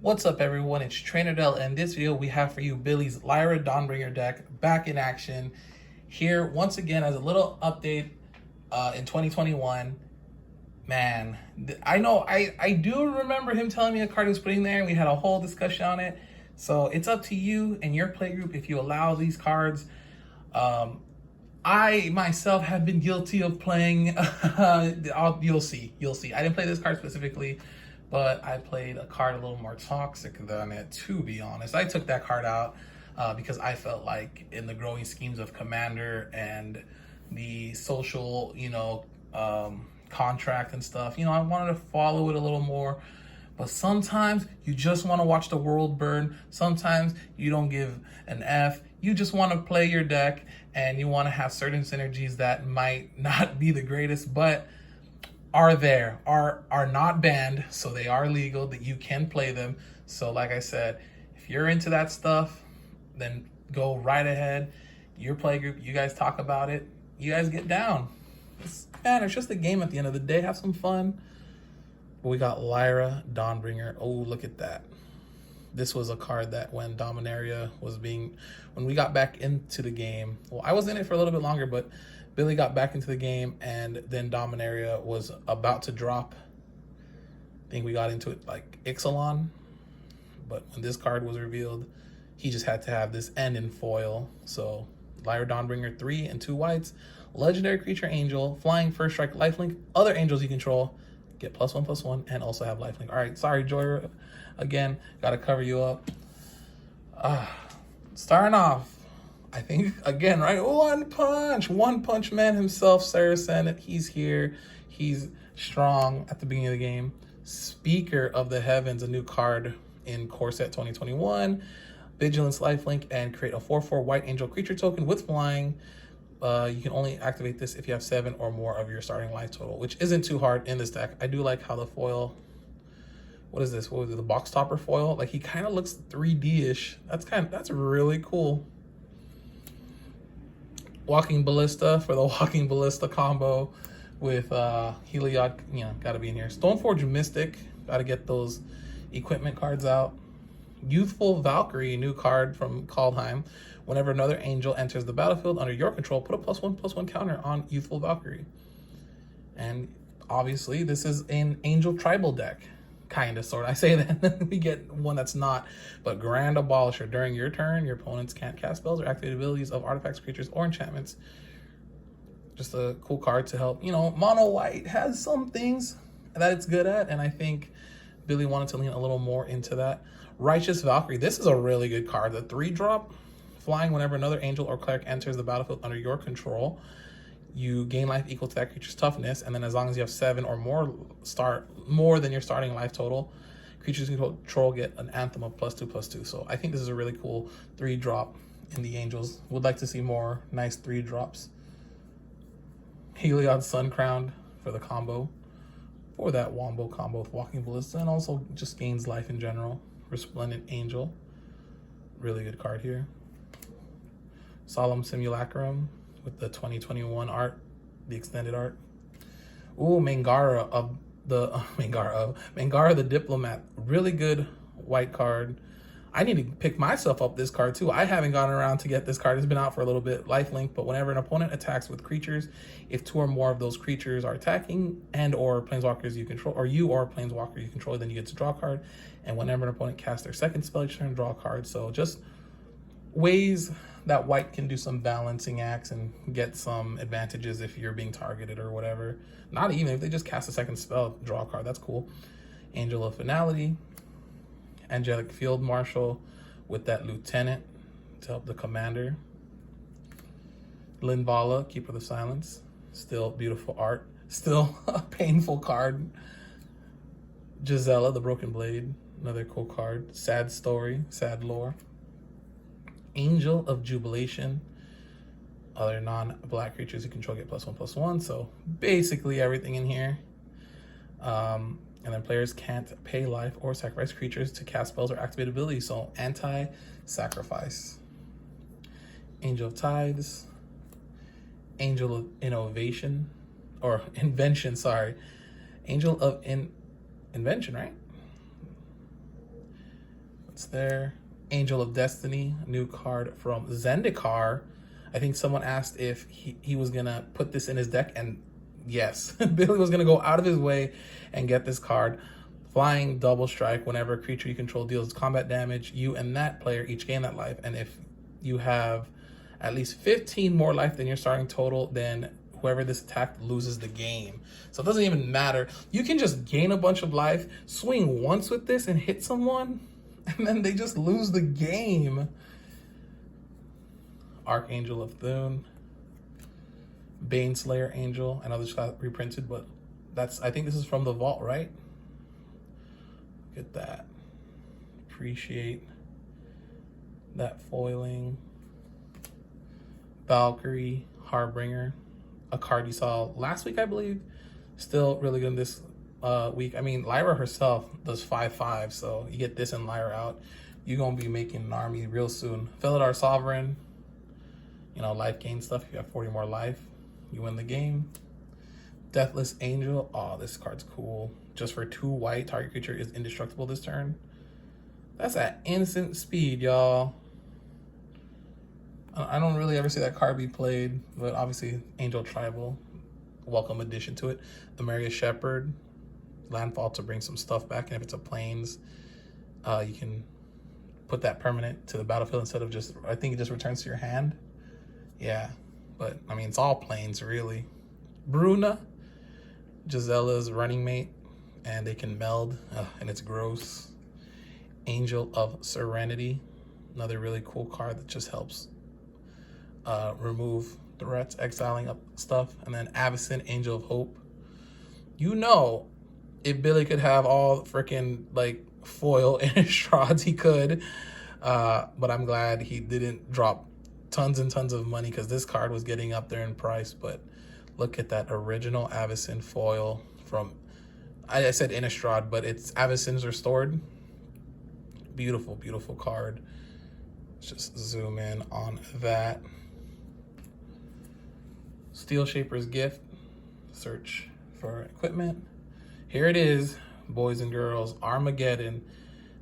What's up, everyone? It's Trainer Dell, and in this video we have for you Billy's Lyra Dawnbringer deck back in action here once again as a little update in 2021. Man, I know I do remember him telling me a card he was putting there, and we had a whole discussion on it. So it's up to you and your play group if you allow these cards. I myself have been guilty of playing. You'll see. I didn't play this card specifically, but I played a card a little more toxic than it, to be honest. I took that card out because I felt like in the growing schemes of Commander and the social, contract and stuff, I wanted to follow it a little more. But sometimes you just want to watch the world burn. Sometimes you don't give an F. You just want to play your deck and you want to have certain synergies that might not be the greatest, but are not banned, so they are legal, that you can play them. So like I said, if you're into that stuff, then go right ahead. Your play group, you guys talk about it. You guys get down. It's just a game at the end of the day. Have some fun. We got Lyra Dawnbringer. Oh, look at that. This was a card that when when we got back into the game, well, I was in it for a little bit longer, but Billy got back into the game, and then Dominaria was about to drop. I think we got into it like Ixalan, but when this card was revealed, he just had to have this end in foil. So Lyra Dawnbringer, 3 and 2 whites, legendary creature angel, flying, first strike, lifelink, other angels you control, get +1/+1, and also have lifelink. All right, sorry, Joy. Again, got to cover you up. Starting off, I think, again, right? One Punch Man himself, Saracen. He's here. He's strong at the beginning of the game. Speaker of the Heavens, a new card in Core Set 2021. Vigilance, lifelink, and create a 4/4 white angel creature token with flying. You can only activate this if you have 7 or more of your starting life total, which isn't too hard in this deck. I do like how the foil, what is this? What was it? The box topper foil? Like, he kind of looks 3D-ish. That's really cool. Walking Ballista for the Walking Ballista combo with Heliod, gotta be in here. Stoneforge Mystic, gotta get those equipment cards out. Youthful Valkyrie, new card from Kaldheim. Whenever another angel enters the battlefield under your control, put a +1/+1 counter on Youthful Valkyrie. And obviously, this is an angel tribal deck. Kind of, sort of. I say that, we get one that's not. But Grand Abolisher. During your turn, your opponents can't cast spells or activate abilities of artifacts, creatures, or enchantments. Just a cool card to help. Mono white has some things that it's good at, and I think Billy wanted to lean a little more into that. Righteous Valkyrie. This is a really good card. The 3-drop, flying, whenever another angel or cleric enters the battlefield under your control, you gain life equal to that creature's toughness, and then as long as you have 7 or more than your starting life total, creatures you control get an anthem of +2/+2. So I think this is a really cool 3-drop in the angels. Would like to see more nice 3-drops. Heliod Suncrowned for the combo, for that Wombo combo with Walking Ballista, and also just gains life in general. Resplendent Angel, really good card here. Solemn Simulacrum with the 2021 art, the extended art. Ooh, Mangara the Diplomat, really good white card. I need to pick myself up this card too. I haven't gotten around to get this card. It's been out for a little bit. Lifelink, but whenever an opponent attacks with creatures, if 2 or more of those creatures are attacking and or planeswalkers you control, or you or a planeswalker you control, then you get to draw a card. And whenever an opponent casts their second spell each turn, draw a card. So just ways that white can do some balancing acts and get some advantages if you're being targeted or whatever. Not even if they just cast a second spell, draw a card. That's cool. Angel of Finality. Angelic Field Marshal with that Lieutenant to help the Commander. Linvala, Keeper of the Silence. Still beautiful art. Still a painful card. Gisela, the Broken Blade. Another cool card. Sad story, sad lore. Angel of Jubilation. Other non-black creatures you control get +1/+1. So basically everything in here. And then players can't pay life or sacrifice creatures to cast spells or activate abilities. So anti-sacrifice. Angel of Tides. Angel of Innovation. Or Invention, sorry. Angel of Invention, right? It's there. Angel of Destiny, new card from Zendikar. I think someone asked if he was gonna put this in his deck, and yes, Billy was gonna go out of his way and get this card. Flying double strike. Whenever a creature you control deals combat damage, you and that player each gain that life. And if you have at least 15 more life than your starting total, then whoever this attacked loses the game. So it doesn't even matter. You can just gain a bunch of life, swing once with this and hit someone, and then they just lose the game. Archangel of Thune. Baneslayer Angel. I know this got reprinted, but I think this is from the vault, right? Look at that. Appreciate that foiling. Valkyrie Harbinger, a card you saw last week, I believe. Still really good this week. I mean, Lyra herself does 5/5, so you get this and Lyra out, you're gonna be making an army real soon. Felidar Sovereign, you know, life gain stuff. You have 40 more life, you win the game. Deathless Angel. Oh, this card's cool. Just for 2 white, target creature is indestructible this turn. That's at instant speed, y'all. I don't really ever see that card be played, but obviously Angel Tribal, welcome addition to it. The Marius Shepherd, landfall to bring some stuff back, and if it's a plains, you can put that permanent to the battlefield instead of just, I think it just returns to your hand. Yeah, but I mean, it's all plains really. Bruna, Gisella's running mate, and they can meld, and it's gross. Angel of Serenity, another really cool card that just helps remove threats, exiling up stuff. And then Avacyn, Angel of Hope. You know, if Billy could have all freaking like foil Innistrads, he could. But I'm glad he didn't drop tons and tons of money, because this card was getting up there in price. But look at that original Avacyn foil from, I said Innistrad, but it's Avacyn's Restored. Beautiful, beautiful card. Let's just zoom in on that. Steel Shaper's Gift. Search for equipment. Here it is, boys and girls. Armageddon.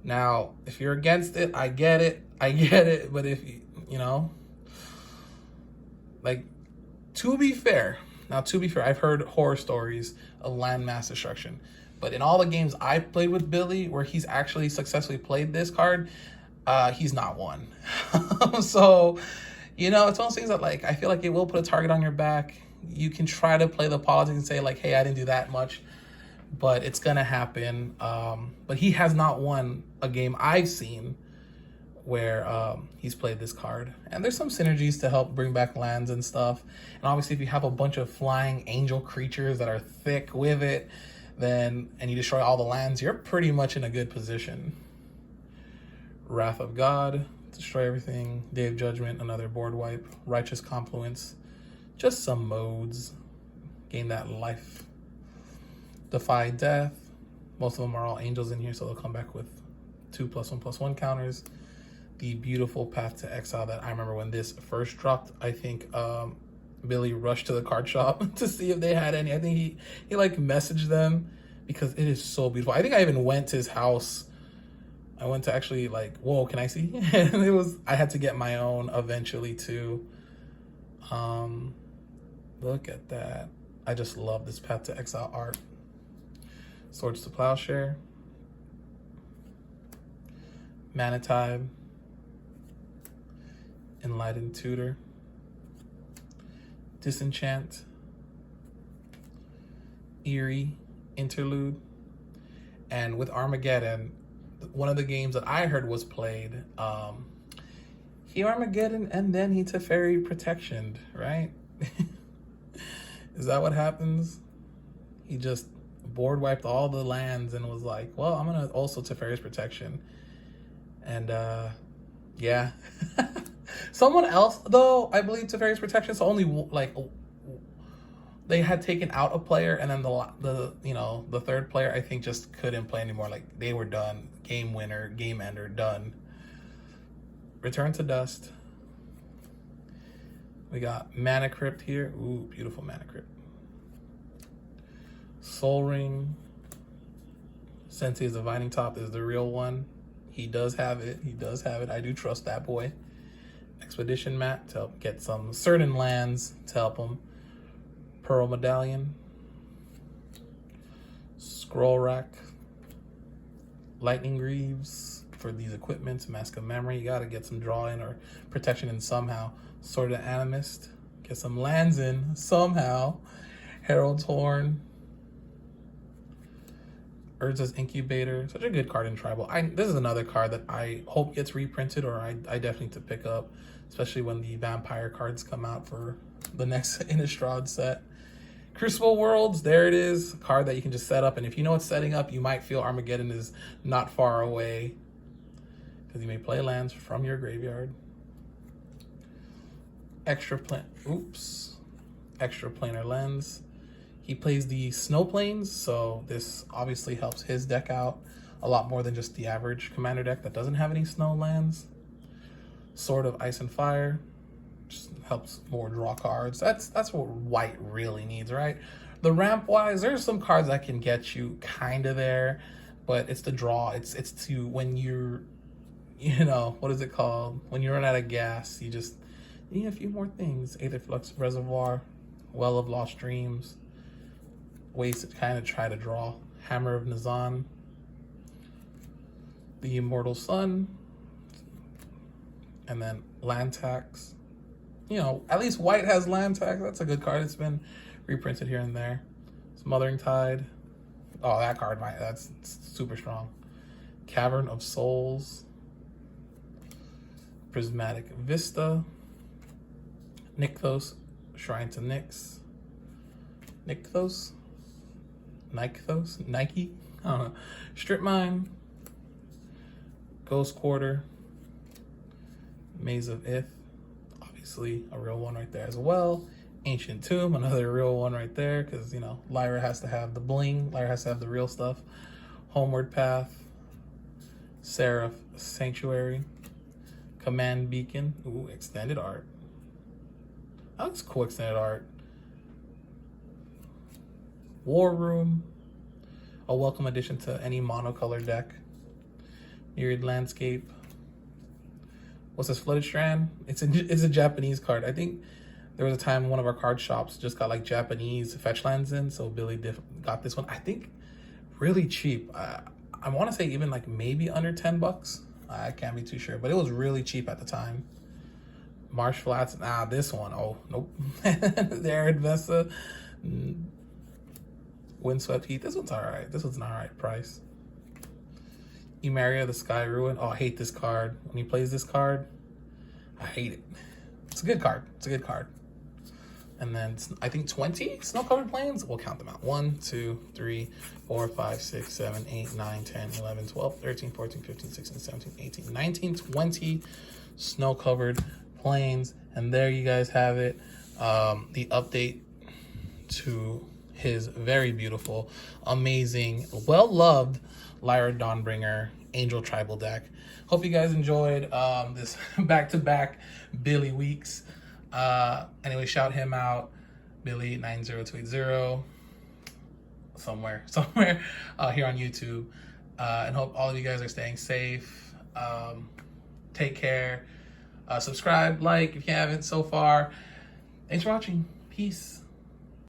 Now, if you're against it, I get it. I get it. But if you know, like, to be fair, I've heard horror stories of landmass destruction. But in all the games I've played with Billy, where he's actually successfully played this card, he's not won. So, you know, it's one of those things that, like, I feel like it will put a target on your back. You can try to play the politics and say, like, hey, I didn't do that much, but it's going to happen. But he has not won a game I've seen where he's played this card. And there's some synergies to help bring back lands and stuff. And obviously, if you have a bunch of flying angel creatures that are thick with it, then, and you destroy all the lands, you're pretty much in a good position. Wrath of God, destroy everything. Day of Judgment, another board wipe. Righteous Confluence, just some modes. Gain that life. Defy Death. Most of them are all angels in here, so they'll come back with 2+1/+1 counters. The beautiful Path to Exile that I remember when this first dropped, I think Billy rushed to the card shop to see if they had any. I think he like messaged them because it is so beautiful. I think I even went to his house. I went to actually like, whoa, can I see? And I had to get my own eventually too. Look at that. I just love this Path to Exile art. Swords to Plowshare. Manitide. Enlightened Tutor. Disenchant. Eerie Interlude. And with Armageddon, one of the games that I heard was played, he Armageddon and then he Teferi Protectioned, right? Is that what happens? He just board wiped all the lands and was like, well, I'm gonna also Teferi's Protection. And yeah. Someone else, though, I believe Teferi's Protection, so only like they had taken out a player, and then the third player I think just couldn't play anymore. Like they were done. Game winner, game ender, done. Return to Dust. We got Mana Crypt here. Ooh, beautiful Mana Crypt. Soul Ring. Sensei's Divining Top is the real one. He does have it. He does have it. I do trust that boy. Expedition Mat to help get some certain lands to help him. Pearl Medallion. Scroll Rack. Lightning Greaves for these equipments. Mask of Memory. You got to get some draw in or protection in somehow. Sword of Animist. Get some lands in somehow. Herald's Horn. Urza's Incubator. Such a good card in Tribal. This is another card that I hope gets reprinted, or I definitely need to pick up, especially when the vampire cards come out for the next Innistrad set. Crucible Worlds, there it is. A card that you can just set up, and if you know it's setting up, you might feel Armageddon is not far away, because you may play lands from your graveyard. Extra Planar Lens. He plays the Snow Plains, so this obviously helps his deck out a lot more than just the average commander deck that doesn't have any snow lands. Sword of Ice and Fire, just helps more draw cards. That's what white really needs, right? The ramp wise, there's some cards that can get you kind of there, but it's the draw. It's to when you're, you know, what is it called? When you run out of gas, you just need a few more things. Aetherflux Reservoir, Well of Lost Dreams. Ways to kind of try to draw. Hammer of Nazan. The Immortal Sun. And then Land Tax. You know, at least white has Land Tax. That's a good card. It's been reprinted here and there. Smothering Tide. Oh, that card, that's super strong. Cavern of Souls. Prismatic Vista. Nykthos. Shrine to Nyx. Nykthos? Nike? I don't know. Strip Mine. Ghost Quarter. Maze of Ith. Obviously a real one right there as well. Ancient Tomb, another real one right there, because, you know, Lyra has to have the bling. Lyra has to have the real stuff. Homeward Path. Seraph Sanctuary. Command Beacon. Ooh, extended art. That looks cool, extended art. War Room, a welcome addition to any monocolor deck. Myriad Landscape. What's this, Flooded Strand? It's a Japanese card. I think there was a time one of our card shops just got like Japanese fetch lands in, so Billy got this one. I think really cheap. I want to say even like maybe under $10. I can't be too sure, but it was really cheap at the time. Marsh Flats. This one. Oh, nope. The Arid Vesta. Windswept Heath. This one's all right. This one's an all right price. Emeria, the Sky Ruin. Oh, I hate this card. When he plays this card, I hate it. It's a good card. It's a good card. And then I think 20 snow-covered plains. We'll count them out. 1, 2, 3, 4, 5, 6, 7, 8, 9, 10, 11, 12, 13, 14, 15, 16, 17, 18, 19, 20 snow-covered plains. And there you guys have it. The update to his very beautiful, amazing, well-loved Lyra Dawnbringer Angel Tribal deck. Hope you guys enjoyed this back-to-back Billy weeks. Anyway, shout him out, Billy90280, somewhere here on YouTube. And hope all of you guys are staying safe. Take care. Subscribe, like if you haven't so far. Thanks for watching. Peace.